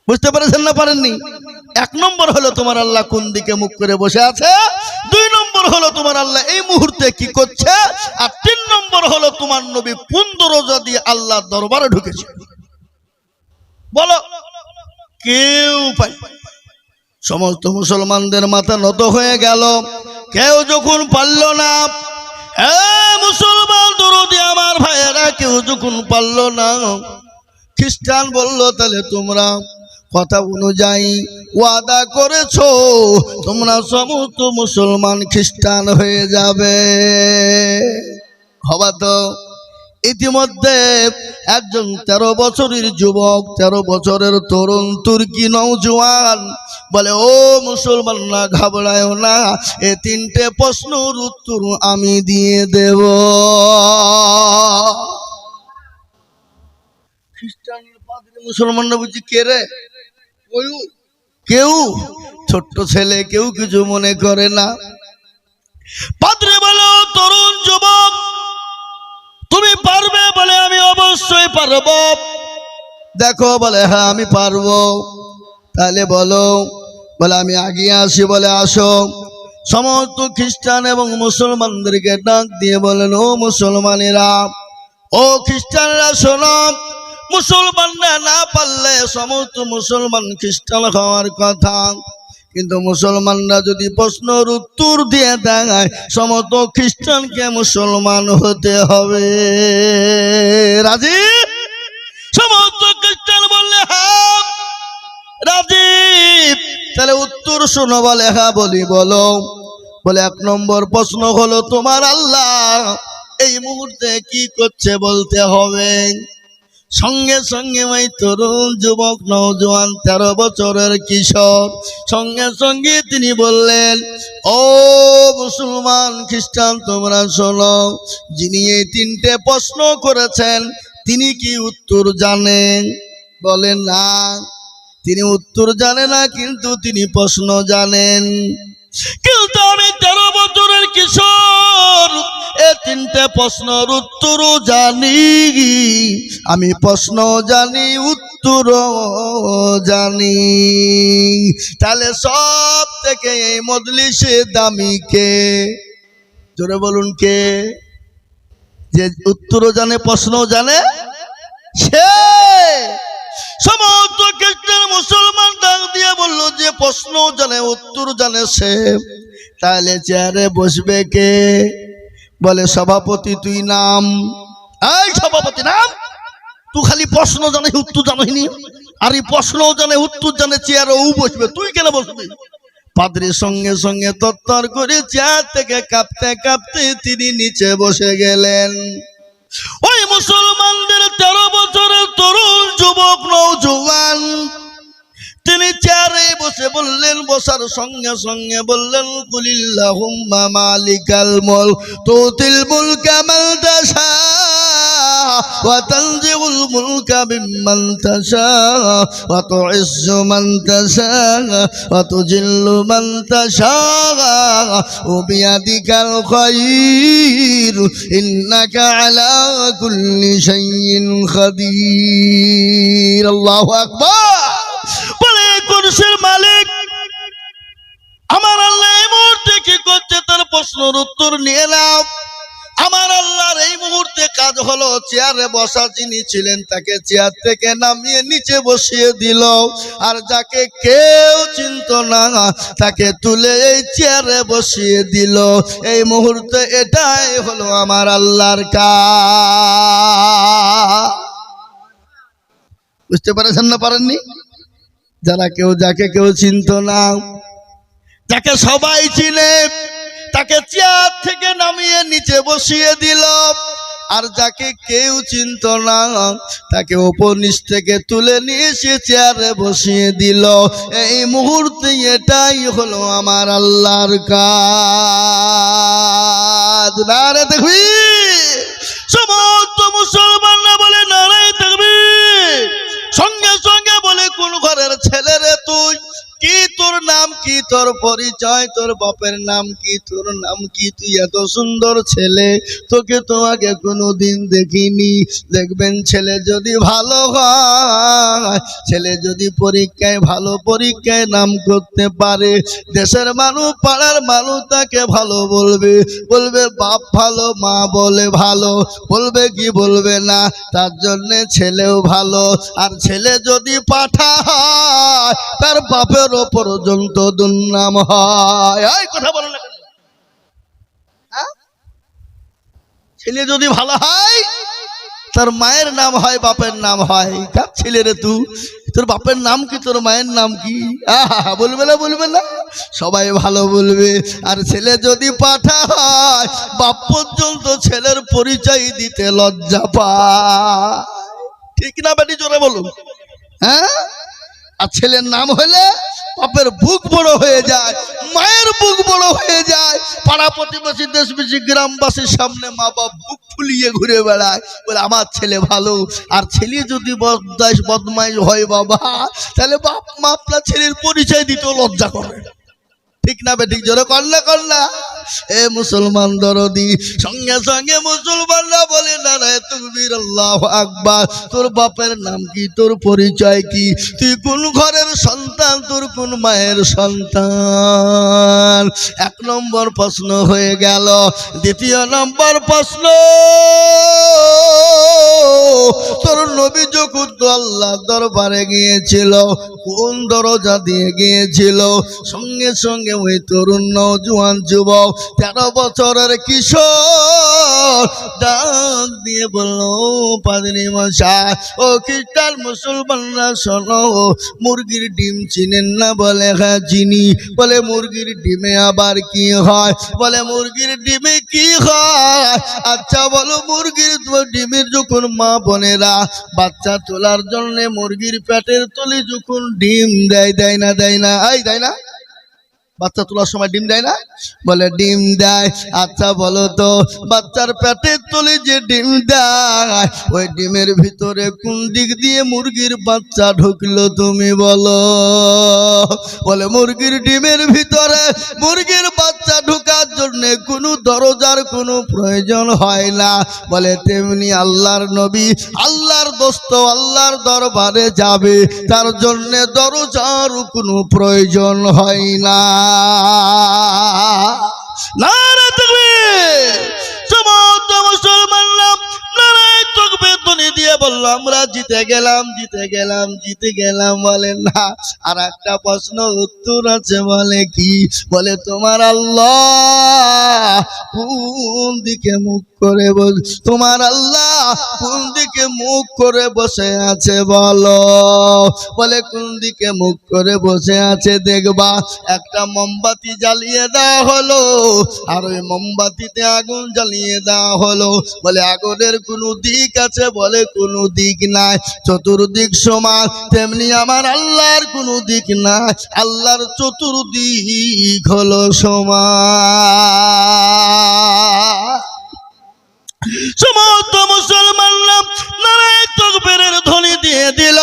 বুঝতে পেরেছেন না পারেননি? এক নম্বর হলো তোমার আল্লাহ কোন দিকে মুখ করে বসে আছে, দুই নম্বর হলো তোমার আল্লাহ এই মুহূর্তে কি করছে, আর তিন নম্বর হলো তোমার নবী কোন দরজা দিয়ে আল্লাহর দরবারে ঢুকেছে। বলো কেউ পাই? সমস্ত মুসলমানদের মাথা নত হয়ে গেল। কেউ যখন পারল না, মুসলমান দরদি আমার ভাইয়েরা, কেউ যখন পারল না, খ্রিস্টান বলল তাহলে তোমরা কথা অনুযায়ী ওয়াদা করেছো তোমরা সমস্ত মুসলমান খ্রিস্টান হয়ে যাবে। হবা তো? ইতিমধ্যে একজন 13 বছরের যুবক, 13 বছরের তরুণ তুর্কি নওজোয়ান বলে, ও মুসলমানরা ঘাবড়ায়ও না, এই তিনটে প্রশ্নের উত্তর আমি দিয়ে দেব। খ্রিস্টানের পাদ্রী মুসলমানরা বুঝি কে রে? কেউ ছোট্ট ছেলে, কেউ কিছু মনে করে না। পাদ্রী বলো, তরুণ যুবক তুমি পারবে? বলে আমি অবশ্যই পারব। দেখো বলে হ্যাঁ আমি পারবো। তাহলে বলো। বলে আমি আগে আসি। বলে আসো। সমস্ত খ্রিস্টান এবং মুসলমানদেরকে ডাক দিয়ে বলেন, ও মুসলমানেরা, ও খ্রিস্টানরা শোনো, মুসলমানরা না পারলে সমস্ত মুসলমান খ্রিস্টান হওয়ার কথা, কিন্তু মুসলমানরা যদি প্রশ্নের উত্তর দিয়ে দেয় সমস্ত খ্রিস্টানকে মুসলমান হতে হবে। রাজি? সমস্ত খ্রিস্টান বললে হ্যাঁ রাজি। তাহলে উত্তর শোনো। বলে হ্যাঁ বলি। বলো। বলে এক নম্বর প্রশ্ন হলো তোমার আল্লাহ এই মুহূর্তে কি করছে বলতে হবে। সঙ্গে সঙ্গে ওই তরুণ যুবক নওজোয়ান 13 বছরের কিশোর সঙ্গে সঙ্গে তিনি বললেন, ও মুসলমান খ্রিস্টান তোমরা শোনো, যিনি এই তিনটে প্রশ্ন করেছেন তিনি কি উত্তর জানেন? বলেন না, তিনি উত্তর জানে না, কিন্তু তিনি প্রশ্ন জানেন। কিন্তু আমি 13 বছরের কিশোর, এই তিনটে প্রশ্নের উত্তরও জানি। আমি প্রশ্ন জানি, উত্তরও জানি। তাহলে সব থেকে এই মজলিসে দামি কে? জোরে বলুন কে? যে উত্তরও জানে প্রশ্নও জানে, সে। সমস্ত খ্রিস্টান মুসলমান ডাক দিয়ে বলল, যে প্রশ্ন জানে উত্তর জানে সে। তাহলে চেয়ারে বসবে কে? বলে সভাপতি তুই নাম। এই সভাপতি নাম। তুই খালি প্রশ্ন জানে উত্তর জানিনি, আর এই প্রশ্ন জানে উত্তর জানে, চেয়ারে ও বসবে, তুই কেন বসবি? পাদ্রী সঙ্গে সঙ্গে তত্তর করে চেয়ার থেকে কাঁপতে কাঁপতে তিনি নিচে বসে গেলেন। ওই মুসলমানদের 13 বছরের তরুণ যুবক নওজোয়ান তিনি চেয়ারে বসে বললেন, বসার সঙ্গে সঙ্গে বললেন, কুলিল্লাহুম্মা মালিকাল মুলক তুতিল মুলকা মান তাশা ওয়া তানজিউল মুলকা বিমান তাশা ওয়া তুইজ্জু মান তাশা ওয়া তুজিল্লু মান তাশা ওয়া বিয়াদিকাল খায়র ইন্নাকা আলা কুল্লি শাইইন কাদির। আল্লাহু আকবার। কুরসির মালিক আমার আল্লাহ এই মুহূর্তে কি করছে তার প্রশ্নের উত্তর নিয়ে নাও। আমার আল্লাহর এই মুহূর্তে কাজ হলো চেয়ারে বসা যিনি ছিলেন তাকে চেয়ার থেকে নামিয়ে নিচে বসিয়ে দিল, আর যাকে কেউ চিনত না তাকে তুলে এই চেয়ারে বসিয়ে দিল। এই মুহূর্তে এটাই হলো আমার আল্লাহর কাজ। বুঝতে পেরেছেন না পারেননি? যারা কেউ যাকে কেউ চিনত না, যাকে সবাই চিনে তাকে চেয়ার থেকে নামিয়ে নিচে বসিয়ে দিল, আর যাকে কেউ চিনত না তাকে উপর নিচ থেকে তুলে নিয়ে এসে চেয়ারে বসিয়ে দিল। এই মুহূর্তে এটাই হলো আমার আল্লাহর কাজ। নারে তাকবীর। সমস্ত মুসলমানরা বলে নারে তাকবীর। সঙ্গে সঙ্গে বলে, কোন ঘরের ছেলে রে তুই? কি তোর নাম কি? তোর পরিচয়, তোর বাপের নাম কি, তোর নাম কি, তুই এত সুন্দর ছেলে, তোকে তো আগে কোনোদিন দেখিনি। দেখবেন ছেলে যদি ভালো হয়, ছেলে যদি পরীক্ষায় ভালো পরীক্ষায় নাম করতে পারে, দেশের মানুষ পাড়ার মানুষ তাকে ভালো বলবে, বলবে বাপ ভালো, মা বলে ভালো, বলবে কি বলবে না। তার জন্যে ছেলেও ভালো। আর ছেলে যদি পাঠা হয়, তার বাপেরও পর্যন্ত দুর্নাম হয়। এই কথা বলো না কেন? হ্যাঁ? ছেলে যদি ভালো হয়, তার মায়ের নাম হয়, বাপের নাম হয়। কার ছেলে রে তুই? তোর বাপের নাম কি, তোর মায়ের নাম কি? বলবে না, বলবে না? সবাই ভালো বলবে। আর ছেলে যদি পাঠা হয়, বাপ পর্যন্ত ছেলের পরিচয় দিতে লজ্জা পায়। ঠিক না বেটি? জোরে বলুন। হ্যাঁ? আর ছেলের নাম হলে বাপের বুক বড় হয়ে যায়, মায়ের বুক বড় হয়ে যায়। পাড়া প্রতিবেশী, দেশবাসী, গ্রামবাসীর সামনে মা বাপ বুক ফুলিয়ে ঘুরে বেড়ায়, বলে আমার ছেলে ভালো। আর ছেলে যদি বদমাইশ হয় বাবা, তাহলে বাপ মা আপনার ছেলের পরিচয় দিতেও লজ্জা করে। ঠিক না বেঠিক? জোরে কন্যা কন্যা। এ মুসলমান দরদি, সঙ্গে সঙ্গে মুসলমানরা বলে নারায়ে তাকবীর, আল্লাহু আকবার। তোর বাপের নাম কি, তোর পরিচয় কি, তুই কোন ঘরের সন্তান, তোর কোন মায়ের সন্তান? এক নম্বর প্রশ্ন হয়ে গেল। দ্বিতীয় নম্বর প্রশ্ন, তোর নবী যখন আল্লাহ দরবারে গিয়েছিল, কোন দরজা দিয়ে গিয়েছিল? সঙ্গে সঙ্গে ওই তরুণ নওজোয়ান যুবক 13 বছরের কিশোর ডাক দিয়ে বলল, পাদ্রী মশাই, ও খ্রিস্টান মুসলমানরা শোনো, মুরগির ডিম চিনেন না? বলে হ্যাঁ চিনি। বলে মুরগির ডিমে আবার কি হয়? বলে মুরগির ডিমে কি হয়? আচ্ছা বলো, মুরগির ডিমের যখন মা বোনেরা বাচ্চা তোলার জন্য মুরগির পেটের তলে যখন ডিম দেয়, দেয় না? দেয় না? এই দেয় না? বাচ্চা তোলার সময় ডিম দেয় না? বলে ডিম দেয়। আচ্ছা বলো তো, বাচ্চার পেটের তলে যে ডিম দেয়, ওই ডিমের ভিতরে কোন দিক দিয়ে মুরগির বাচ্চা ঢুকলো তুমি বলো? বলে মুরগির ডিমের ভিতরে মুরগির বাচ্চা ঢুকার জন্য কোনো দরজার কোনো প্রয়োজন হয় না। বলে তেমনি আল্লাহর নবী, আল্লাহর দোস্ত আল্লাহর দরবারে যাবে, তার জন্য দরজার কোনো প্রয়োজন হয় না। নারে তাকবীর! সমস্ত মুসলমানরা নারে তাকবীর ধ্বনি দিয়ে বলল, আমরা জিতে গেলাম, জিতে গেলাম, জিতে গেলাম। বলে না, আর একটা প্রশ্ন উত্তর আছে। বলে কি? বলে তোমার আল্লাহ কোন দিকে মুখ করে বসে, তোমার আল্লাহ কোন দিকে মুখ করে বসে আছে বলো? বলে কোন দিকে মুখ করে বসে আছে দেখবা, একটা মোমবাতি জ্বালিয়ে দেওয়া হলো, আর ওই মোমবাতিতে আগুন জ্বালিয়ে দেওয়া হলো। বলে আগুনের কোনো দিক আছে? বলে কোনো দিক নাই, চতুর্দিক সমান। তেমনি আমার আল্লাহর কোনো দিক নাই, আল্লাহর চতুর্দিক হলো সমান। সমস্ত মুসলমানরা নারায়ে তাকবীরের ধ্বনি দিয়ে দিল।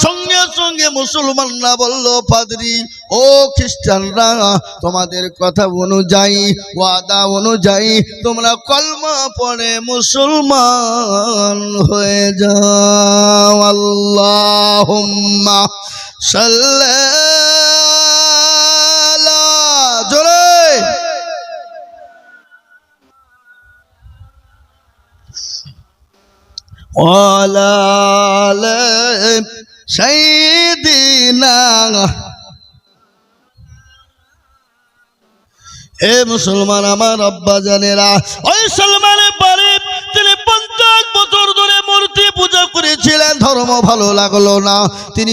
সঙ্গে সঙ্গে মুসলমানরা বলল, পাদ্রী ও খ্রিস্টানরা, তোমাদের কথা অনুযায়ী, ওয়াদা অনুযায়ী তোমরা কলমা পড়ে মুসলমান হয়ে যাও। আল্লাহুম্মা সাল্লি আলা, জোরে ওয়ালা আলি সাইয়্যিদিনা। এ মুসলমান আমার আব্বা জানেরা, ওই সালমানের বাড়ি তিনি 50 বছর ধরে মূর্তি পূজা করেছিলেন। ধর্ম ভালো লাগলো না, তিনি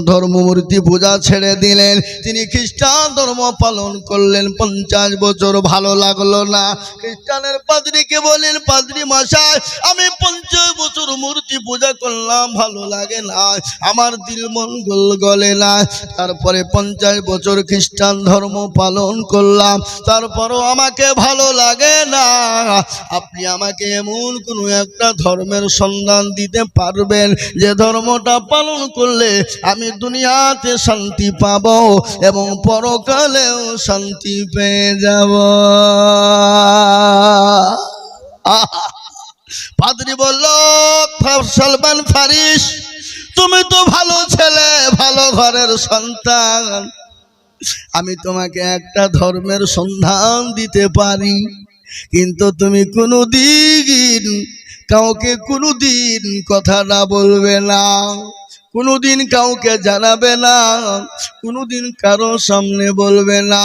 ধর্ম মূর্তি পূজা ছেড়ে দিলেন, তিনি খ্রিস্টান ধর্ম পালন করলেন। 50 বছর ভালো লাগলো না। খ্রিস্টানের পাদ্রীকে বলেন, পাদ্রী মশাই, আমি 50 বছর মূর্তি পূজা করলাম, ভালো লাগে না, আমার দিল মন গলে না। তারপরে 50 বছর খ্রিস্টান ধর্ম পালন করলাম, তারপরও আমাকে ভালো লাগে না। আপনি আমাকে এমন কোনো একটা ধর্মের সন্ধান দিতে পারবেন যে ধর্মটা পালন করলে আমি দুনিয়াতে শান্তি পাব এবং পরকালেও শান্তি পেয়ে যাব। পাদ্রী বলল, সালমান ফারিস, তুমি তো ভালো ছেলে, ভালো ঘরের সন্তান, আমি তোমাকে একটা ধর্মের সন্ধান দিতে পারি, কিন্তু তুমি কোনোদিন কাউকে কোনোদিন কথাটা বলবে না, কোনোদিন কাউকে জানাবে না, কোনোদিন কারো সামনে বলবে না।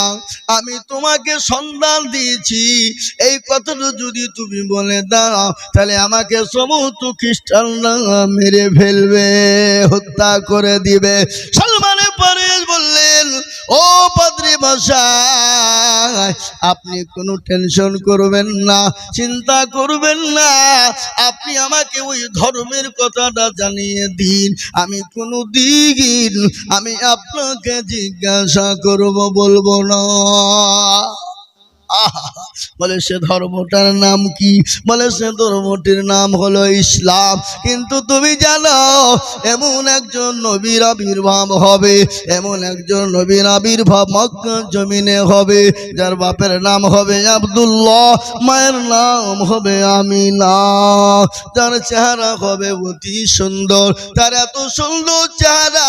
আমি তোমাকে সন্ধান দিয়েছি, এই কথাটা যদি তুমি বলে দাও তাহলে আমাকে সমস্ত খ্রিস্টানরা মেরে ফেলবে, হত্যা করে দিবে। সালমান ফারিস বললেন, ও পাদ্রী মশাই, আপনি কোনো টেনশন করবেন না, চিন্তা করবেন না, আপনি আমাকে ওই ধর্মের কথাটা জানিয়ে দিন, আমি কোনো দিন আমি আপনাকে জিজ্ঞাসা করব, বলবো না। বলে সে ধর্মটার নাম কি? বলে সে ধর্মটির নাম হলো ইসলাম। কিন্তু তুমি জানো এমন একজন নবীর আবির্ভাব হবে, এমন একজন নবীর আবির্ভাব মক্কা জমিনে হবে, যার বাপের নাম হবে আব্দুল্লাহ, মায়ের নাম হবে আমিনা, তার চেহারা হবে অতি সুন্দর। তার এত সুন্দর চেহারা,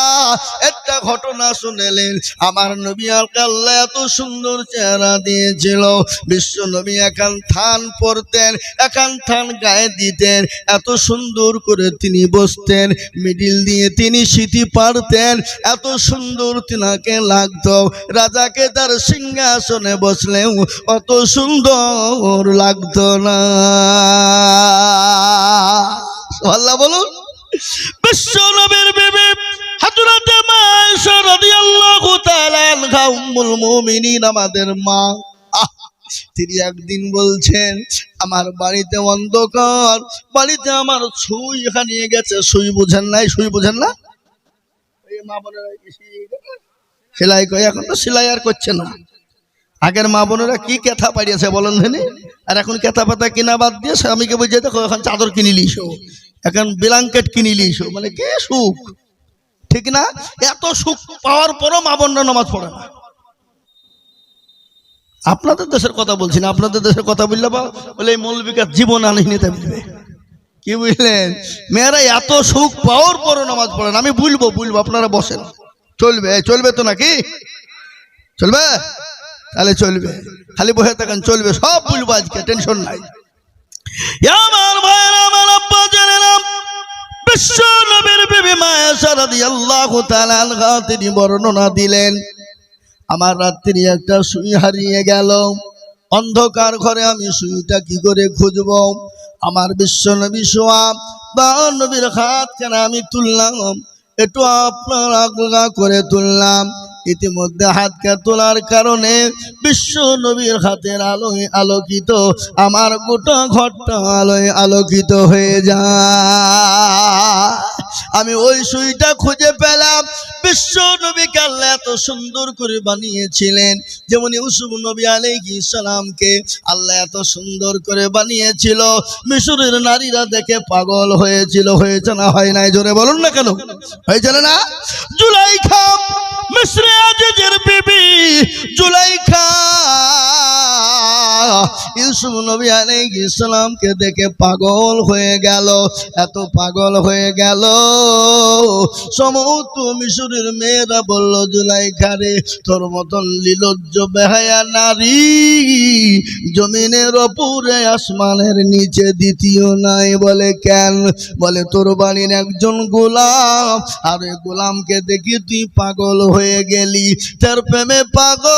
একটা ঘটনা শুনেলেন, আমার নবী আল্লাহ এত সুন্দর চেহারা দিয়েছিল, বিশ্ব নবী একান থান পরতেন, একান থান গায়ে দিতেন, এত সুন্দর করে তিনি বসতেন, মিডিল দিয়ে তিনি সিঁথি পারতেন, এত সুন্দর তিনাকে লাগতো। রাজাকে তার সিংহাসনে বসলেও অত সুন্দর লাগতো না। আল্লাহ বলুন। বিশ্ব নবীর বিবি হযরত মায়েশা রাদিয়াল্লাহু তাআলা আনহা উম্মুল মুমিনিন, আমাদের মা, তিনি একদিন বলছেন, আমার বাড়িতে অন্ধকার, বাড়িতে আমার সুই হারিয়ে গেছে। সুই বুঝেন নাই? সুই বুঝেন না? মা বোনেরা সেলাই করে, এখন তো সেলাই আর করছে না। আগের মা বোনেরা কি কেথা পাড়িয়েছে বলেন ধেনি, আর এখন কেথা পাতা কিনা বাদ দিয়ে স্বামীকে বুঝে দেখো এখন চাদর কিনে লিসো, এখন ব্ল্যাঙ্কেট কিনে লিসো, মানে কে সুখ, ঠিক না? এত সুখ পাওয়ার পরও মা বোনরা নামাজ পড়ে না। আপনাদের দেশের কথা বলছি না, আপনাদের দেশের কথা বললে বলে এই মৌলবিকার জীবন আনহীনতা বলবে, কি বুঝলেন? মেয়েরা এত সুখ পাওয়ার পরও নামাজ পড়ে না। আমি বলবো আপনারা বসেন, চলবে? চলবে তো নাকি? চলবে? তাহলে চলবে, খালি বসে থাকেন, চলবে, সব বলবো আজকে, টেনশন নাই। আমার ভাইয়েরা, আমার আব্বা জানেন, বিশ্ব নবীর বিবি মায়েশা রাদিয়াল্লাহু তাআলা আনহা তিনি বর্ণনা দিলেন, আমার রাত্রি একটা সুই হারিয়ে গেল, অন্ধকার ঘরে আমি সুইটা কি করে খুঁজব? আমার বিশ্ব নবী শোয়া বা নবীর হাত কেন আমি তুললাম, একটু আপনার আজ্ঞা করে তুললাম। ইতিমধ্যে হাতকে তোলার কারণে বিশ্ব নবীর হাতের আলোয় আলোকিত আমার গোটা ঘরটা আলোয় আলোকিত হয়ে যায়। আমি ওই সুইটা খুঁজে পেলাম। বিশ্ব নবীকে আল্লাহ এত সুন্দর করে বানিয়েছিলেন, যেমন ইউসুফ নবী আলাইহিস সালামকে আল্লাহ এত সুন্দর করে বানিয়েছিল, মিশরের নারীরা দেখে পাগল হয়েছিল। হয়েছে না হয় নাই? জোরে বলুন না কেন? হয়েছে না? জুলাইখা, মিশরে আজিজের বিবি জুলাইখা ইউসুফ নবী আলাইহিস সালামকে দেখে পাগল হয়ে গেল, এত পাগল হয়ে গেল, সমস্ত মিশরের মেয়েরা বলল, জুলাইখা রে, তোর মতন লীলজ্জ বেহায়া নারী জমিনের ওপরে আসমানের নিচে দ্বিতীয় নাই। বলে কেন? বলে তোর বাড়ির একজন গোলাম, আর ওই গোলামকে দেখি তুই পাগল হয়ে গেলি, তার প্রেমে পাগল,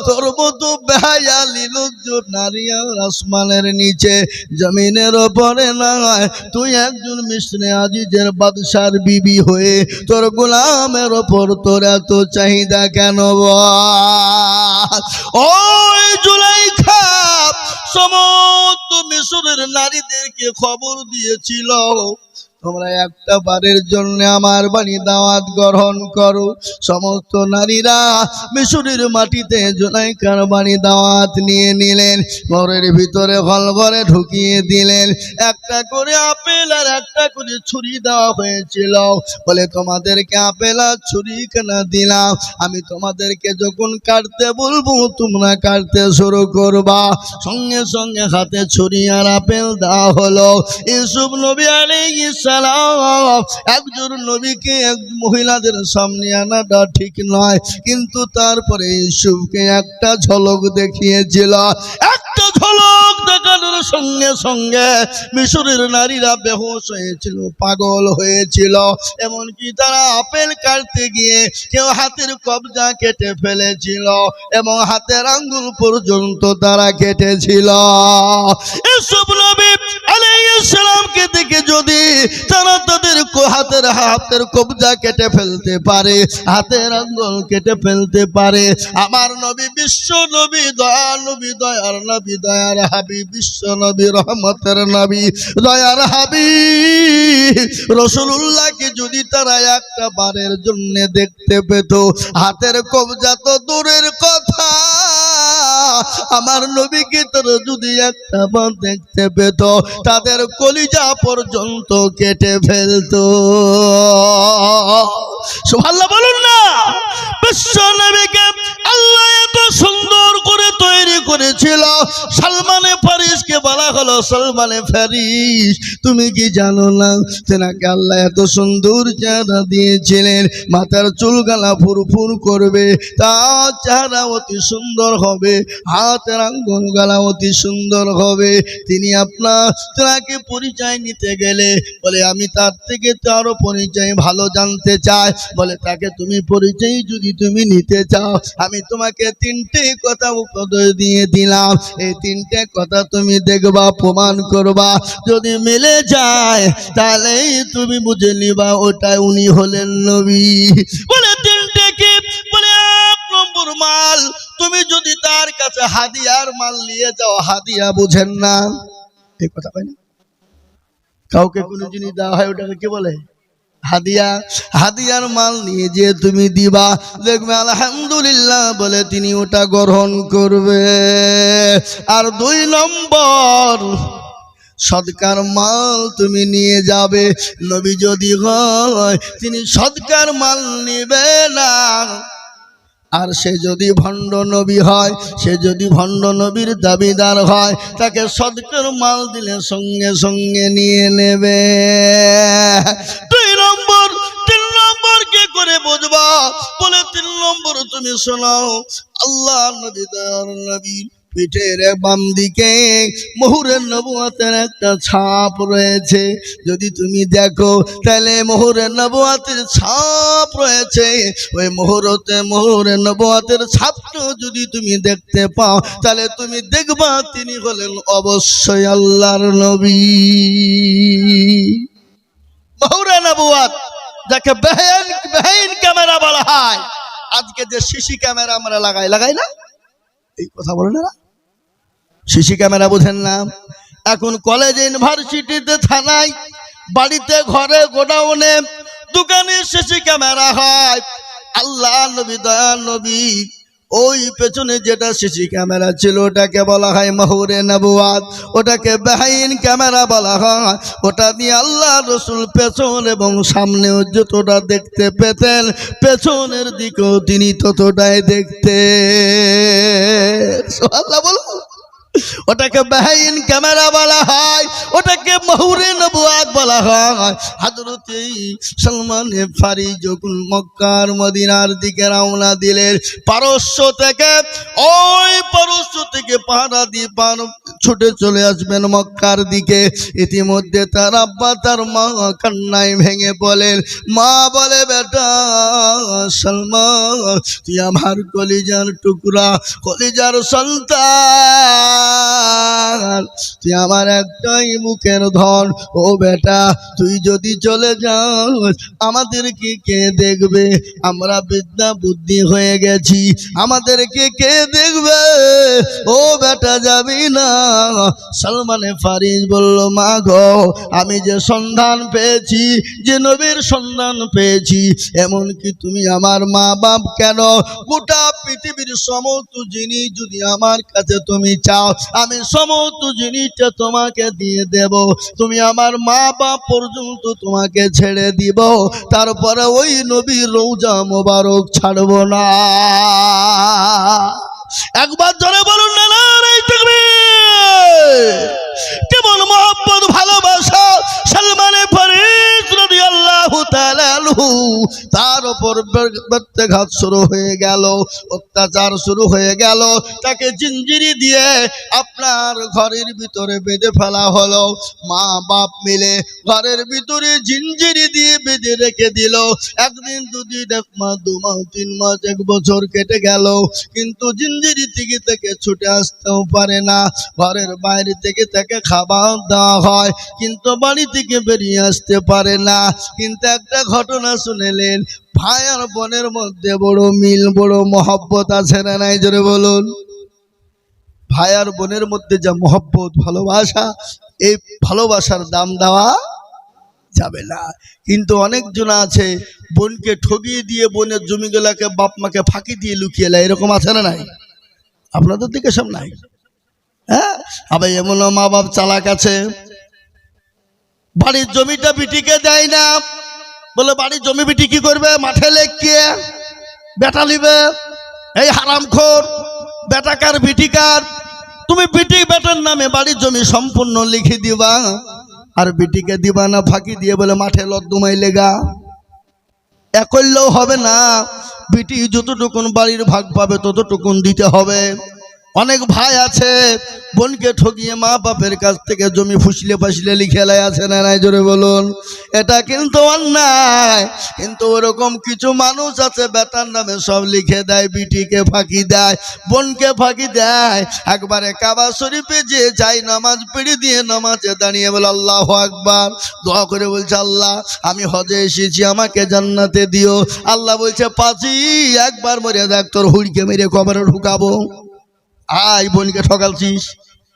তোর মতো বেহায়া লীলজ্জ নারী আর আসমানের নিচে জমিনের ওপরে নাই। তুই একজন মিশরে আজিজের বাদশার বিবি হয়ে তোর গোলামের ওপর তোর এত চাহিদা কেন? ওই জুলাইখা সমস্ত মিশরের নারীদেরকে খবর দিয়েছিল, তোমরা একটা বারের জন্য আমার বাণী দাওয়াত গ্রহণ করো। সমস্ত নারীরা মিশরের মাটিতে জুলাইখার বাণী দাওয়াত নিয়ে নিলেন। ঘরের ভিতরে হল ঘরে ঢুকিয়ে দিলেন। একটা করে আপেল আর একটা করে ছুরি দেওয়া হয়েছিল। বলে তোমাদেরকে আপেল আর ছুরি কেন দিলাম? আমি তোমাদেরকে যখন কাটতে বলবো তোমরা কাটতে শুরু করবা। সঙ্গে সঙ্গে হাতে ছুরি আর আপেল দেওয়া হলো। ইউসুফ নবী আলাইহিস সালাম একজন নবীকে এক মহিলাদের সামনে আনাটা ঠিক নয়, কিন্তু তারপরে ইউসুফকে একটা ঝলক দেখিয়েছিল। একটা ঝলক দেখানোর সঙ্গে সঙ্গে মিশরের নারীরা বেহুশ হয়েছিল, পাগল হয়েছিল। এমনকি তারা আপেল কাটতে গিয়ে কেউ হাতের কবজা কেটে ফেলেছিল এবং হাতের আঙ্গুল পর্যন্ত তারা কেটেছিল। ইউসুফ নবী আলাইহিস সালামকে দেখে যদি তারা তাদের হাতের কবজা কেটে ফেলতে পারে, হাতের আঙ্গুল কেটে ফেলতে পারে, আমার নবী বিশ্ব নবী দয়ার নবী দয়ার নবী দয়ার হাবিব বিশ্ব নবী রহমতের নবী দয়ার হাবিব রাসূলুল্লাহকে যদি তারা একটা বারের জন্য দেখতে পেত, হাতের কবজা তো দূরের কথা, আমার নবীকে তারা যদি একটা বার দেখতে পেত তাদের কলিজা পর্যন্ত কেটে ফেলতো। সুবহানাল্লাহ বলুন না। বিশ্ব নবীকে আল্লাহ এত সুন্দর করে তৈরি করেছিল। সালমানে ফারিসকে বলা হলো, সালমানে ফারিস তুমি কি জানো না তেনাকে আল্লাহ এত সুন্দর চেহারা দিয়েছিলেন, মাথার চুলগালা ফুরফুর করবে, তার চেহারা অতি সুন্দর হবে, হাতের আঙ্গুল গালা অতি সুন্দর হবে। তিনি তেনাকে পরিচয় নিতে গেলে বলে আমি তার থেকে তো আরো পরিচয় ভালো জানতে চাই। বলে তাকে তুমি পরিচয় যদি তুমি নিতে চাও, আমি তোমাকে তিনটে কথা উপদেশ দিয়ে দিলাম, এই তিনটে কথা তুমি দেখবা, প্রমাণ করবা, যদি মিলে যায় তাহলেই তুমি বুঝে নিবা ওটাই উনি হলেন নবী। বলে তিনটে কি? বলে এক নম্বর মাল, তুমি যদি তার কাছে হাদিয়ার মাল নিয়ে যাও, হাদিয়া বুঝেন না এই কথা কয় না, কাউকে কোনো জিনিস দেওয়া হয় ওটাকে কি বলে? হাদিয়া। হাদিয়ার মাল নিয়ে যে তুমি দিবা, দেখবে আলহামদুলিল্লাহ বলে তিনি ওটা গ্রহণ করবে। আর দুই নম্বর, সদকার মাল তুমি নিয়ে যাবে। নবী যদি হয় তিনি সদকার মাল নিবে না। আর সে যদি ভণ্ড নবী হয়, সে যদি ভণ্ড নবীর দাবিদার হয়, তাকে সদকার মাল দিলে সঙ্গে সঙ্গে নিয়ে নেবে। দুই নম্বর, তিন নম্বর কে করে বুঝবা? বলে তিন নম্বর তুমি শোনাও, আল্লাহ নবী দয়ার নবী পিঠের বাম দিকে মোহরের নবুয়তের একটা ছাপ রয়েছে। যদি তুমি দেখো তাহলে মোহরের নবুয়তের ছাপ রয়েছে। ওই মোহরের নবুয়তের ছাপটা যদি তুমি দেখতে পাও তাহলে তুমি দেখবা তিনি হলেন অবশ্যই আল্লাহর নবী। মোহরের নবুয়ত যাকে বেহাইন ক্যামেরা বলা হয়। আজকে যে সিসি ক্যামেরা আমরা লাগাই না, এই কথা বলে না, সিসি ক্যামেরা বোঝেন না? এখন কলেজে, ইউনিভার্সিটিতে, থানায়, বাড়িতে, ঘরে, গোডাউনে, দোকানে সিসি ক্যামেরা হয়। আল্লাহ নবী দয়ার নবী ওই পেছনে যেটা সিসি ক্যামেরা ছিল ওটাকে বলা হয় মোহরে নবুয়ত, ওটাকে বেহাইন ক্যামেরা বলা হয়। ওটা দিয়ে আল্লাহ রসুল পেছন এবং সামনেও যতটা দেখতে পেতেন, পেছনের দিকেও তিনি ততটাই দেখতেন। সুবহানাল্লাহ বলুন। ওটাকে বেহাইন ক্যামেরা বলা হয়, ওটাকে মোহরে নবুয়ত বলা হয়। হযরত সালমানে ফারিস যখন মক্কার মদিনার দিকে রওনা দিলেন, পারস্য থেকে পাহাড়া দিয়ে ছুটে চলে আসবেন মক্কার দিকে। ইতিমধ্যে তার আব্বা তার মা কান্নায় ভেঙে বলেন, মা বলে বেটা সালমান, তুই আমার কলিজার টুকরা, কলিজার সন্তান, তুই আমার একটাই মুখের ধন, ও বেটা তুই যদি চলে যাস আমাদেরকে কে দেখবে? আমরা বিদ্যা বুদ্ধি হয়ে গেছি, আমাদেরকে কে দেখবে? ও বেটা যাবি না। সালমানে ফারিস বলল, মা গো, আমি যে সন্ধান পেয়েছি, যে নবীর সন্ধান পেয়েছি, এমনকি তুমি আমার মা বাপ কেন, গোটা পৃথিবীর সমস্ত জিনিস যদি আমার কাছে তুমি চাও, আমি সমস্ত জিনিসটা তোমাকে দিয়ে দেব। তুমি আমার মা বাপ পর্যন্ত তোমাকে ছেড়ে দিব, তারপরে ওই নবীর রওজা মোবারক ছাড়বো না। একবার ধরে বলুন না, নারায়ে তাকবীর। কেমন মহব্বত, ভালোবাসা সালমানে ফারিস রাদিয়াল্লাহু তাআলা আনহু, তার উপর প্রত্যাঘাত শুরু হয়ে গেল, অত্যাচার শুরু হয়ে গেল। তাকে জিঞ্জিরি দিয়ে আপনার ঘরের ভিতরে বেঁধে ফেলা হলো। মা বাপ মিলে ঘরের ভিতরে জিঞ্জিরি দিয়ে বেঁধে রেখে দিল। একদিন, দুদিন, এক মাস, 2 মাস, 3 মাস, 1 বছর কেটে গেল, কিন্তু জিঞ্জিরি থেকে ছুটে আসতেও পারে না। ঘরের বাইরে থেকে তাকে খাবার দেওয়া হয়, কিন্তু বাড়ি থেকে বেরিয়ে আসতে পারে না। কিন্তু একটা ঘটনা শুনেলেন, ভাই আর বোনের মধ্যে বড় মিল, বড় মহব্বত আছে না নাই? জোরে বলুন। ভাই আর বোনের মধ্যে যা মহব্বত, ভালোবাসা, এই ভালোবাসার দাম দেওয়া যাবে না। কিন্তু অনেকজন আছে বোনকে ঠগিয়ে দিয়ে বোনের জমিগুলাকে বাপ মাকে ফাঁকি দিয়ে লুকিয়ে নেয়, এরকম আছে না নাই? আপনাদের দিকে সব নাই? হ্যাঁ, আবার এমনও মা বাপ চালাক আছে, বাড়ির জমিটা বিটিকে দেয় না, বলে বাড়ির জমি বিটি কি করবে, মাঠে লেখিয়ে বেটা নিবে। এই হারামখোর, বেটাকার বিটিকার, তুমি বিটি বেটার নামে বাড়ির জমি সম্পূর্ণ লিখে দিবা, আর বিটিকে দিবা না, ফাঁকি দিয়ে বলে মাঠে লদ্দুমাই লেগা। এ করলেও হবে না, বিটি যতটুকুন বাড়ির ভাগ পাবে ততটুকুন দিতে হবে। অনেক ভাই আছে বোনকে ঠকিয়ে মা বাপের কাছ থেকে জমি ফুসলে ফাসলে লিখে লাই, আছে না নাই? জোরে বলুন। এটা কিন্তু অন্যায়। কিন্তু ওরকম কিছু মানুষ আছে বেটার নামে সব লিখে দেয়, বিটিকে ফাঁকি দেয়, বোনকে ফাঁকি দেয়। একবারে কাবা শরীফে যে যাই নামাজ পড়ে দিয়ে নামাজে দাঁড়িয়ে বলে আল্লাহু আকবার, দোয়া করে বলছে, আল্লাহ আমি হজে এসেছি, আমাকে জান্নাতে দিও। আল্লাহ বলছে, পাঁচি একবার মরে দেখ, তোর হুড়কে মেরে কবরে ঢুকাবো। আই বোনকে ঠকালছিস,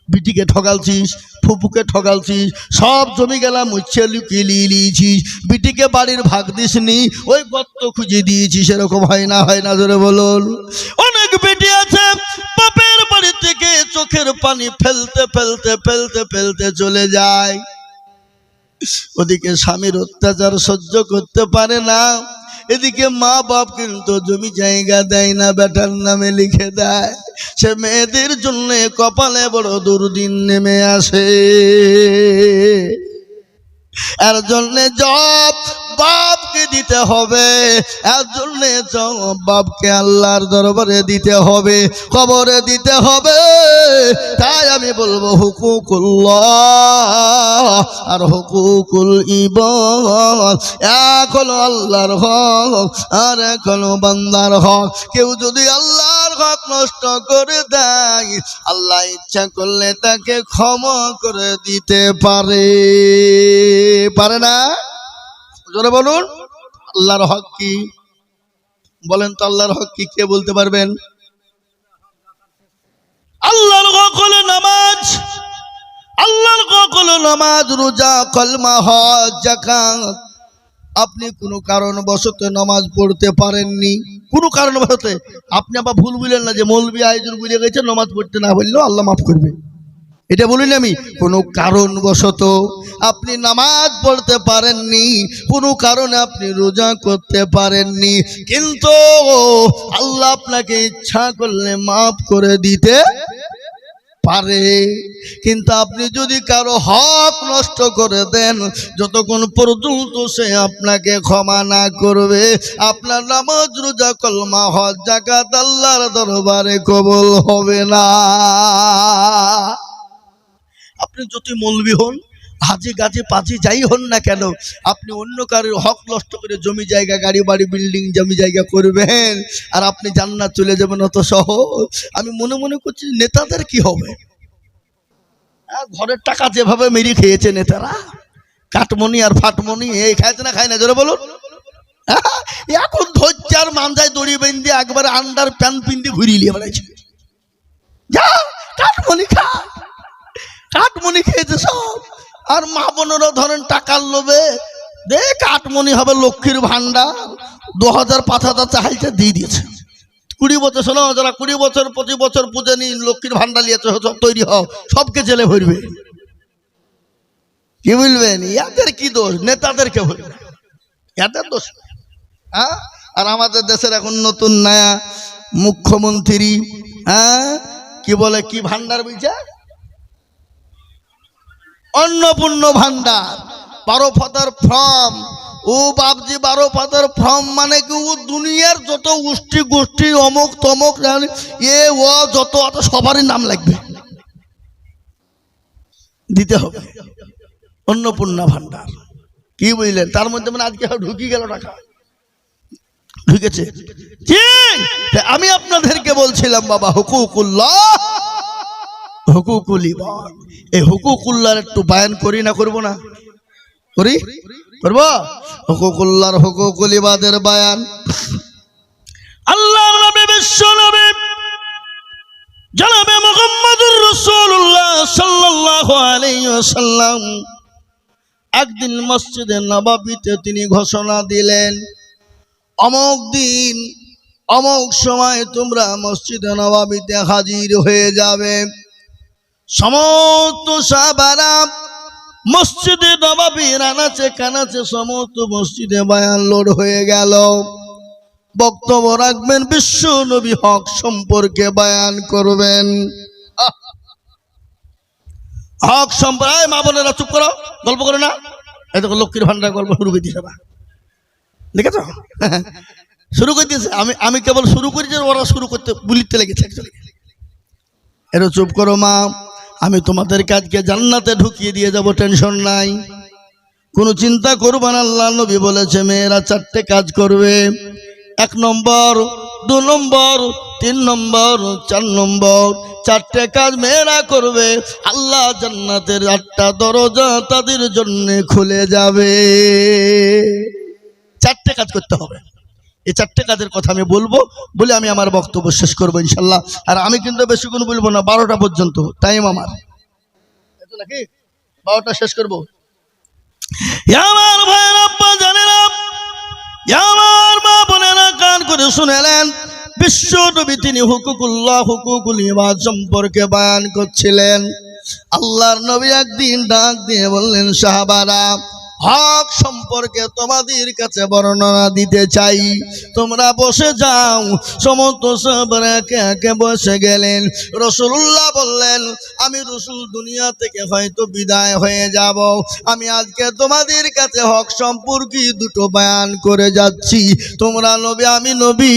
বিটিকে ঠকালছিস, ফুপুকে ঠকালছিস, সব জমি গেলা মুচ্ছে লুকিয়ে নিয়েছিস, বিটিকে বাড়ির ভাগ দিসনি, ওই গর্ত খুঁজে দিয়েছিস। এরকম হয় না? হয় না? জোরে বলুন। অনেক বেটি আছে বাপের বাড়ি থেকে চোখের পানি ফেলতে ফেলতে ফেলতে ফেলতে চলে যায়, ওদিকে স্বামীর অত্যাচার সহ্য করতে পারে না, এদিকে মা বাপ কিন্তু জমি জায়গা দেয় না, বেটার নামে লিখে দেয়। সে মেয়েদের জন্য কপালে বড় দুর্দিন নেমে আসে। এর জন্য জব বাপকে দিতে হবে, এর জন্য জব বাপকে আল্লাহর দরবারে দিতে হবে, কবরে দিতে হবে। তাই আমি বলবো, হুকুকুল্লাহ আর হুকুকুল ইবাদ, এক হলো আল্লাহর হক আর এক হলো বান্দার হক। কেউ যদি আল্লাহর হক নষ্ট করে দেয়, আল্লাহ ইচ্ছা করলে তাকে ক্ষমা করে দিতে পারে, পারে না? জোরে বলুন। আল্লাহর হক কি বলেন তো? আল্লাহর হক কি কে বলতে পারবেন? আল্লাহর হক হলো নামাজ, আল্লাহর হক হলো নামাজ, রোজা, কলমা, হজ, যাকাত। আপনি কোনো কারণবশত নামাজ পড়তে পারেননি, কোনো কারণবশত, আপনি আবার ভুল বুঝলেন না যে মৌলবি আইজুর বুঝে গেছে নামাজ পড়তে না বললেও আল্লাহ মাফ করবে, এটা বলিনি আমি। কোনো কারণবশত আপনি নামাজ পড়তে পারেননি, কোনো কারণে আপনি রোজা করতে পারেননি, কিন্তু আল্লাহ আপনাকে ইচ্ছা করলে মাফ করে দিতে পারে। কিন্তু আপনি যদি কারো হক নষ্ট করে দেন, যতক্ষণ পর্যন্ত সে আপনাকে ক্ষমা না করবে, আপনার নামাজ, রোজা, কলমা, হজ, যাকাত আল্লাহর দরবারে কবুল হবে না। আপনি যতই মৌলবি হন, হাজি গাজি পাজি যাই হন না কেন, আপনি অন্য কারোর হক নষ্ট করে জমি জায়গা, গাড়ি বাড়ি, বিল্ডিং, জমি জায়গা করবেন আর আপনি জান্নাত চলে যাবেন, অত সহজ? আমি মনে মনে করছি নেতাদের কি হবে, ঘরের টাকা যেভাবে মেরে খেয়েছে নেতারা, কাটমনি আর ফাটমনি, এই খাইছে না খায় না জোরে বলুন। এখন ধৈর্যার মানজায় দড়ি বেঁধে একবারে আন্ডার প্যান্ট পিন্দি ঘুরিয়ে নিয়ে বেড়াইছে। যা কাটমনি খা, কাটমনি খেয়েছে সব। আর মা বোনেরও ধরেন টাকার লোভে দে কাটমনি হবে লক্ষ্মীর ভান্ডার, 2000 5000 চাইছে দিয়ে দিয়েছে। 20 বছর, শোনো যারা 20 বছর 25 বছর পুজো নি লক্ষ্মীর ভান্ডার নিয়েছে, সব তৈরি হও, সবকে জেলে ভরবে। কি বলবেন, এদের কি দোষ? নেতাদেরকে ভরবে, এদের দোষ। হ্যাঁ, আর আমাদের দেশের এখন নতুন নয়া মুখ্যমন্ত্রী, হ্যাঁ কি বলে, কি ভান্ডার বলছে, অন্নপূর্ণ ভান্ডার, 12 পাতার ফর্ম। ও বাপজি 12 পাতার ফর্ম মানে কি, ও দুনিয়ার যত গোষ্ঠী গোষ্ঠী অমুক তমুক এ ও যত অত সবারই নাম লাগবে, দিতে হবে অন্নপূর্ণা ভান্ডার। কি বুঝলেন? তার মধ্যে মানে আজকে ঢুকি গেল টাকা, ঢুকেছে। আমি আপনাদেরকে বলছিলাম বাবা, হুকুকুল্লাহ হুকুকুল ইবাদ, এই হুকুকুল্লাহর একটু বায়ান করি না, করব না, করি, করব হুকুকুল্লাহর হুকুকুল ইবাদের বায়ান। আল্লাহর নবী বিশ্ব নবী জনাবে মুহাম্মদুর রাসূলুল্লাহ সাল্লাল্লাহু আলাইহি ওয়াসাল্লাম একদিন মসজিদে নববীতে তিনি ঘোষণা দিলেন, অমুক দিন অমুক সময় তোমরা মসজিদে নববীতে হাজির হয়ে যাবে। সমস্ত সাহাবারা মসজিদে নববীর আনাচে কানাচে সমস্ত মসজিদে বয়ান লোড হয়ে গেল। বক্তব্য রাখবেন বিশ্ব নবী হক সম্পর্কে বয়ান করবেন। হক সম্পর্কে, মা বোনেরা চুপ করো, গল্প করো না। এই দেখো লক্ষ্মীর ভান্ডার গল্প শুরু করে দিয়েছে, দেখেছ শুরু করে দিয়েছে। আমি কেবল শুরু করি যে ওরা শুরু করতে বুলিতে লেগেছে। এরা চুপ করো মা, আমি তোমাদের কাজকে জান্নাতে ঢুকিয়ে দিয়ে যাব, টেনশন নাই, কোনো চিন্তা করবে না। আল্লাহ নবী বলেছে মেয়েরা 4টে কাজ করবে, 1 নম্বর 2 নম্বর 3 নম্বর 4 নম্বর, 4টে কাজ মেয়েরা করবে, আল্লাহ জান্নাতের 8টা দরজা তাদের জন্য খুলে যাবে। 4টে কাজ করতে হবে। এই 4টে কাজের কথা আমি বলবো, বলে আমি আমার বক্তব্য শেষ করবো ইনশাল্লাহ। আর আমি কিন্তু বেশিক্ষণ বলবো না, 12টা পর্যন্ত টাইম আমার, নাকি 12টা শেষ করবো। আমার ভাইয়ের আব্বা জানেনা, আমার মা বোনেরা কান করে শুনেলেন, বিশ্ব নবী তিনি হুকুকুল্লাহ হুকুকুল ইবাদ সম্পর্কে বয়ান করছিলেন। আল্লাহর নবী একদিন ডাক দিয়ে বললেন, সাহাবারা হক সম্পর্কে তোমাদের কাছে বর্ণনা দিতে চাই, তোমরা বসে যাও। সমস্ত সাহাবারা একে একে বসে গেলেন। রাসূলুল্লাহ বললেন, আমি রাসূল দুনিয়া থেকে হয়তো বিদায় হয়ে যাব, আমি আজকে তোমাদের কাছে হক সম্পর্কে 2টো বয়ান করে যাচ্ছি। তোমরা নবী, আমি নবী,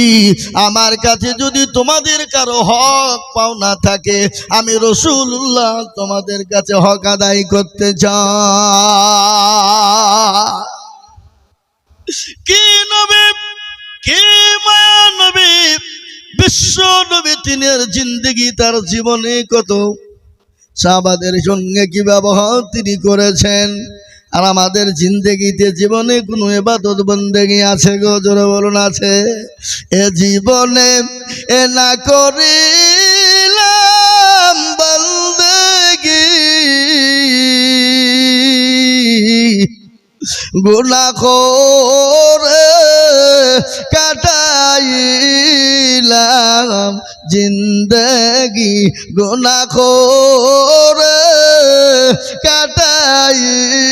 আমার কাছে যদি তোমাদের কারো হক পাওনা থাকে, আমি রাসূলুল্লাহ তোমাদের কাছে হক আদায় করতে চাই। কি নবী, কি মায়া নবী, বিশ্ব নবী তিনের জিন্দেগি, তার জীবনে কত সাহাবাদের সঙ্গে কি ব্যবহার তিনি করেছেন। আর আমাদের জিন্দেগিতে জীবনে কোনো ইবাদত বন্দেগি আছে গো? জোরে বলুন, আছে? এ জীবনে এ না করিলাম বন্দেগি, গুনাহ করে কাটাইলাম জিন্দেগি, গুনাহ করে কাটাইলাম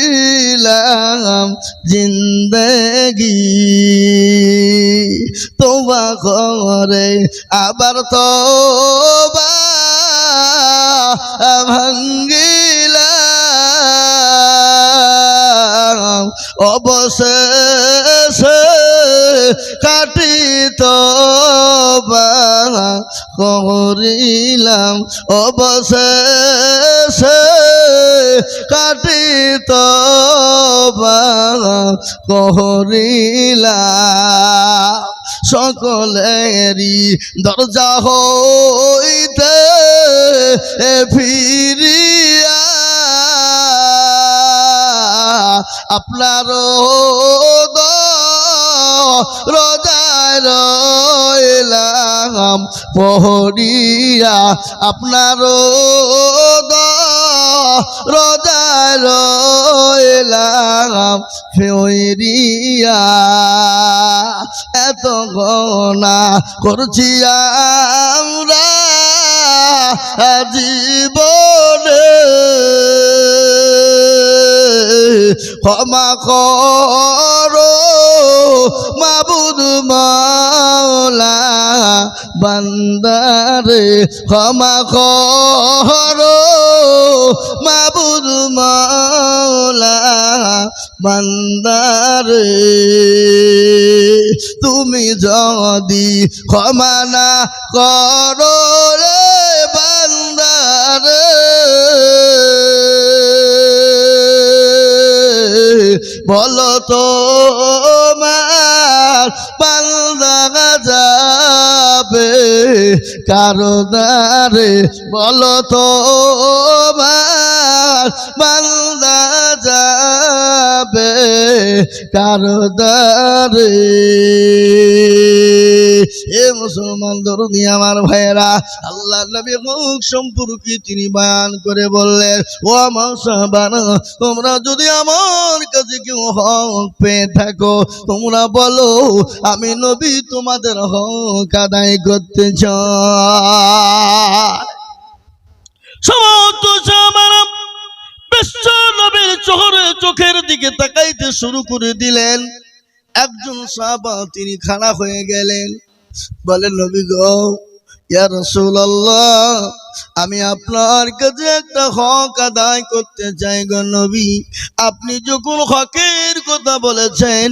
জিন্দেগি। তোবা করে আবার তোবা ভাঙ্গিলাম, অবশেষে কাটিত করিলাম, অবশেষে কাটিত করিলাম। সকলেরই দরজা হইতে ফিরিয়া আপনার রোজায় রইলাম পহরিয়া, আপনার রোজায় রইলাম ফেরিয়া। এত গনা করছি আমরা জীবনে, ক্ষমা করো মাবুদ মাওলা বান্দারে, ক্ষমা করো মাবুদ মাওলা বান্দারে। তুমি যদি ক্ষমা না করো রে বান্দারে, বলো তো বান্দা যাবে কারো দ্বারে, বলো তো বান্দা যাবে কারো দ্বারে। এ মুসলমান দরদি আমার ভাইয়েরা, আল্লাহ নবী হক সম্পর্কে তিনি বয়ান করে বললেন, ও আমার সাহাবারা, তোমরা যদি আমার কাছে কেউ হক পেয়ে থাকো, তোমরা বলো আমি নবী তোমাদের হক আদায় করতে চাই। সমস্ত সাহাবারা বিশ্ব নবীর চোখের দিকে তাকাইতে শুরু করে দিলেন। একজন সাহাবা তিনি খাড়া হয়ে গেলেন, বলেন নবী গো, ইয়া রাসূলুল্লাহ, আমি আপনার কাছে একটা হক আদায় করতে চাই গো নবী। আপনি যখন হকের কথা বলেছেন,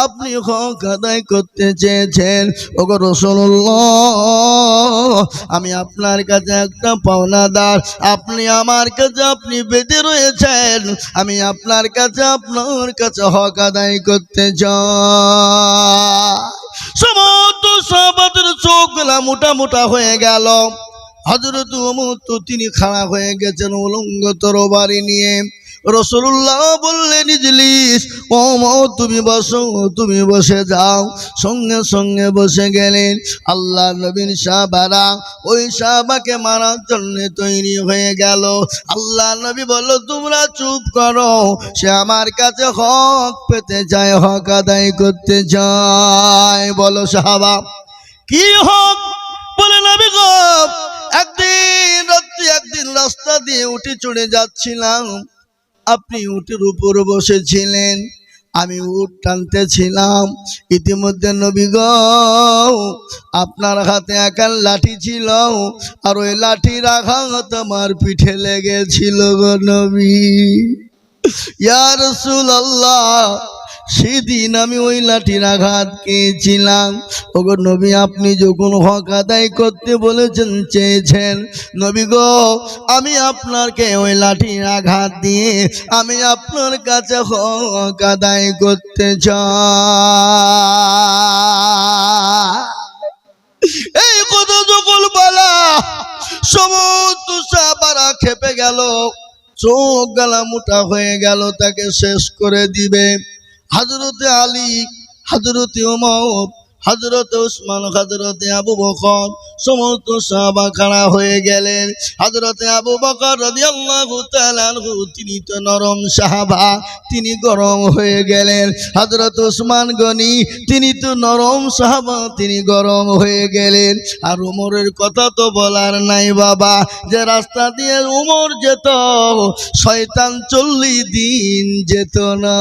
আপনি হক আদায় করতে চেয়েছেন, ওগো রাসূলুল্লাহ, আমি আপনার কাছে একটা পাওনাদার, আপনি আমার কাছে আপনি বেঁধে রয়েছেন, আমি আপনার কাছে হক আদায় করতে চাই। সমস্ত সাহাবাদের চোখগুলা মোটা মোটা হয়ে গেল। হযরত ওমর তো তিনি খাড়া হয়ে গেছেন উলঙ্গ তরবারি নিয়ে। রাসূলুল্লাহ বললেন, ইজলিস, ওমর তুমি বসো, তুমি বসে যাও। সঙ্গে সঙ্গে বসে গেলেন। আল্লাহ নবীর সাহাবারা ওই সাহাবাকে মারার জন্য তৈরি হয়ে গেল। আল্লাহ নবী বলল, তোমরা চুপ করো, সে আমার কাছে হক পেতে চায়, হক আদায় করতে চায়। বলো সাহাবা, কি হক? বলে নবী গো, একদিন রাস্তা দিয়ে উঠে চড়ে যাচ্ছিলাম, আপনি উটের উপর বসেছিলেন, আমি উট টানতেছিলাম। ইতিমধ্যে নবী গো, আপনার হাতে একাল লাঠি ছিল, আর ওই লাঠির আঘাত আমার পিঠে লেগেছিল গো নবী। ইয়া রাসূলুল্লাহ, সেদিন আমি ওই লাঠির আঘাত খেয়েছিলাম। ওগো নবী, আপনি যখন হক আদায় করতে বলেছেন, চেয়েছেন, নবী গো, আমি আপনাকে ওই লাঠির আঘাত দিয়ে আমি আপনার কাছে হক আদায় করতে চাই। এই কথা যখন বলা, সমস্ত সাহাবারা খেপে গেল, চোখ গলা মোটা হয়ে গেল, তাকে শেষ করে দিবে। হযরতে আলী, হযরতে ওমর, হযরতে উসমান, হযরতে আবু বকর, সমস্ত সাহাবা খাড়া হয়ে গেলেন। হযরতে আবু বকর রাদিয়াল্লাহু তাআলা আনহু তিনি তো নরম সাহাবা, তিনি গরম হয়ে গেলেন। হযরত উসমান গনি তিনি তো নরম সাহাবা, তিনি গরম হয়ে গেলেন। আর ওমরের কথা তো বলার নাই বাবা, যে রাস্তা দিয়ে ওমর যেত, শয়তান 40 দিন যেত না।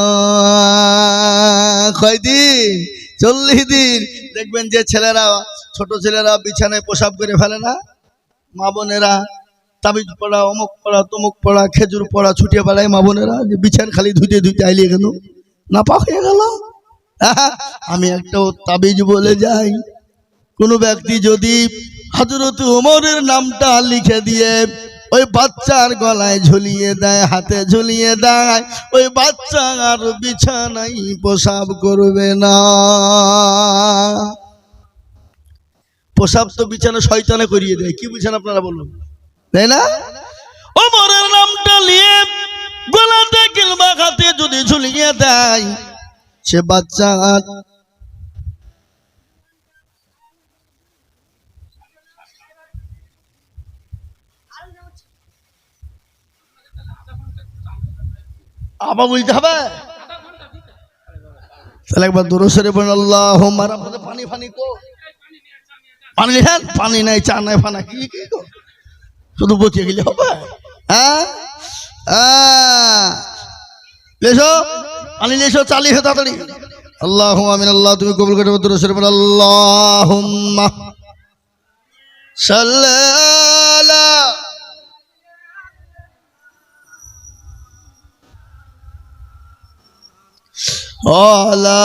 কয়দিন? 40 দিন। দেখবেন যে ছেলেরা, ছোট ছেলেরা বিছানায় পেশাব করে ফেলে না, মা বোনেরা তাবিজ পড়া, অমুক পড়া, তমুক পড়া, খেজুর পড়া ছুটিয়ে বেড়ায় মা বোনেরা, যে বিছান খালি ধুইতে ধুইতে আইলে কেন না পা হয়ে গেল। আমি একটা তাবিজ বলে যাই, কোন ব্যক্তি যদি হযরত ওমরের নামটা লিখে দিয়ে ওই বাচ্চার গলায় ঝুলিয়ে দেয়, হাতে ঝুলিয়ে দেয়, ওই বাচ্চা আর বিছানায় পেশাব করবে না। পেশাব তো বিছানা শয়তানে করিয়ে দেয়, কি বুঝেন আপনারা বলুন, তাই না? ওমরের নামটা নিয়ে গলাতে কিংবা হাতে যদি ঝুলিয়ে দেয় সে বাচ্চা আবার বলতে হবে তাহলে একবার দূরে সরে বলেন আল্লাহুম্মা রাব্বানা পানি ফানি কো পানি নেন পানি নাই চা নাই ফানা কি কি গো শুধু বসিয়ে গেলে হবে হ্যাঁ লেসো পানি লেসো চালিয়ে তাড়াতাড়ি আল্লাহুম্মা আমিন আল্লাহ তুমি কবুল করে দূরে সরে বলেন আল্লাহুম্মা সাল্লাল্লাহু আলা